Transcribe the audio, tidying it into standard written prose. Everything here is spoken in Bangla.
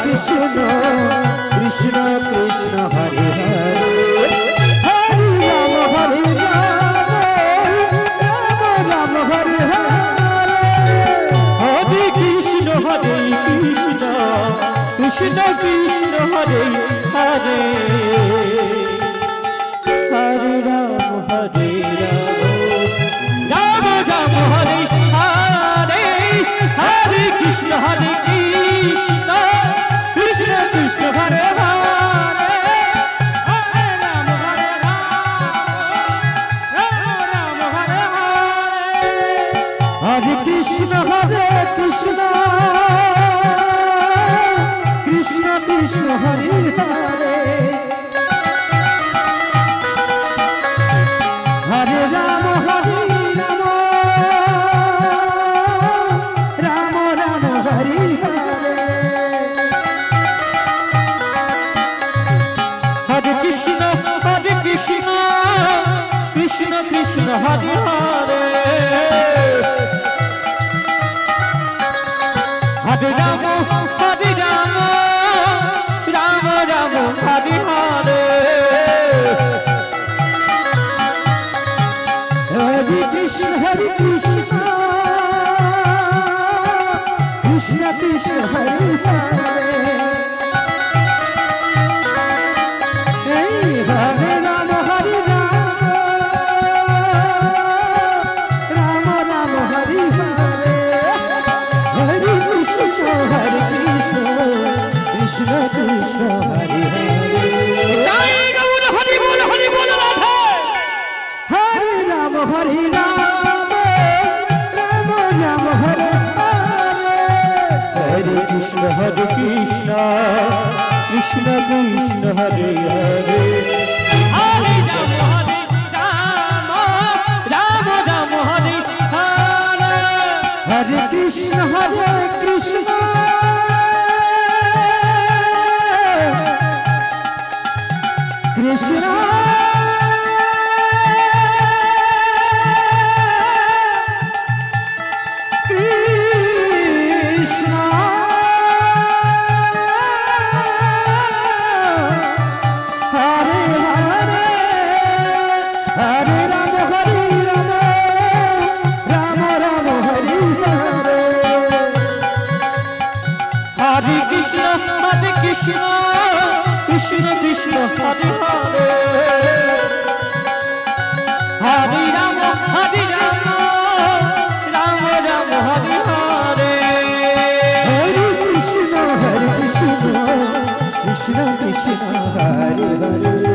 কৃষ্ণ কৃষ্ণ কৃষ্ণ হরে হরে হরে রাম হরে রাম হরে কৃষ্ণ কৃষ্ণ কৃষ্ণ হরে হরে হরে রাম রাম রাম হরে হরে হরে কৃষ্ণ কৃষ্ণ কৃষ্ণ কৃষ্ণ হরে হরে হরে রাম রাম হরে হরে হরে কৃষ্ণ কৃষ্ণ কৃষ্ণ কৃষ্ণ হরে হরে হরে রাম রাম রাম হরে হরে হরে কৃষ্ণ কৃষ্ণ কৃষ্ণ হরে হরে হরে রাম রাম রাম হরে হরে হরে কৃষ্ণ কৃষ্ণ কৃষ্ণ হরে হরে হরে রাম রাম রাম হরে হরে হরে কৃষ্ণ কৃষ্ণ কৃষ্ণ হরে হরে হরে রাম হরে রাম রাম রাম হরে হরে হরে কৃষ্ণ কৃষ্ণ কৃষ্ণ হরে হরে হরে রাম রাম রাম হরে হরে হরে কৃষ্ণ কৃষ্ণ কৃষ্ণ কৃষ্ণ কৃষ্ণ হরে হরে হরে রাম রাম রাম হরে হরে হরে কৃষ্ণ কৃষ্ণ কৃষ্ণ হরে হরে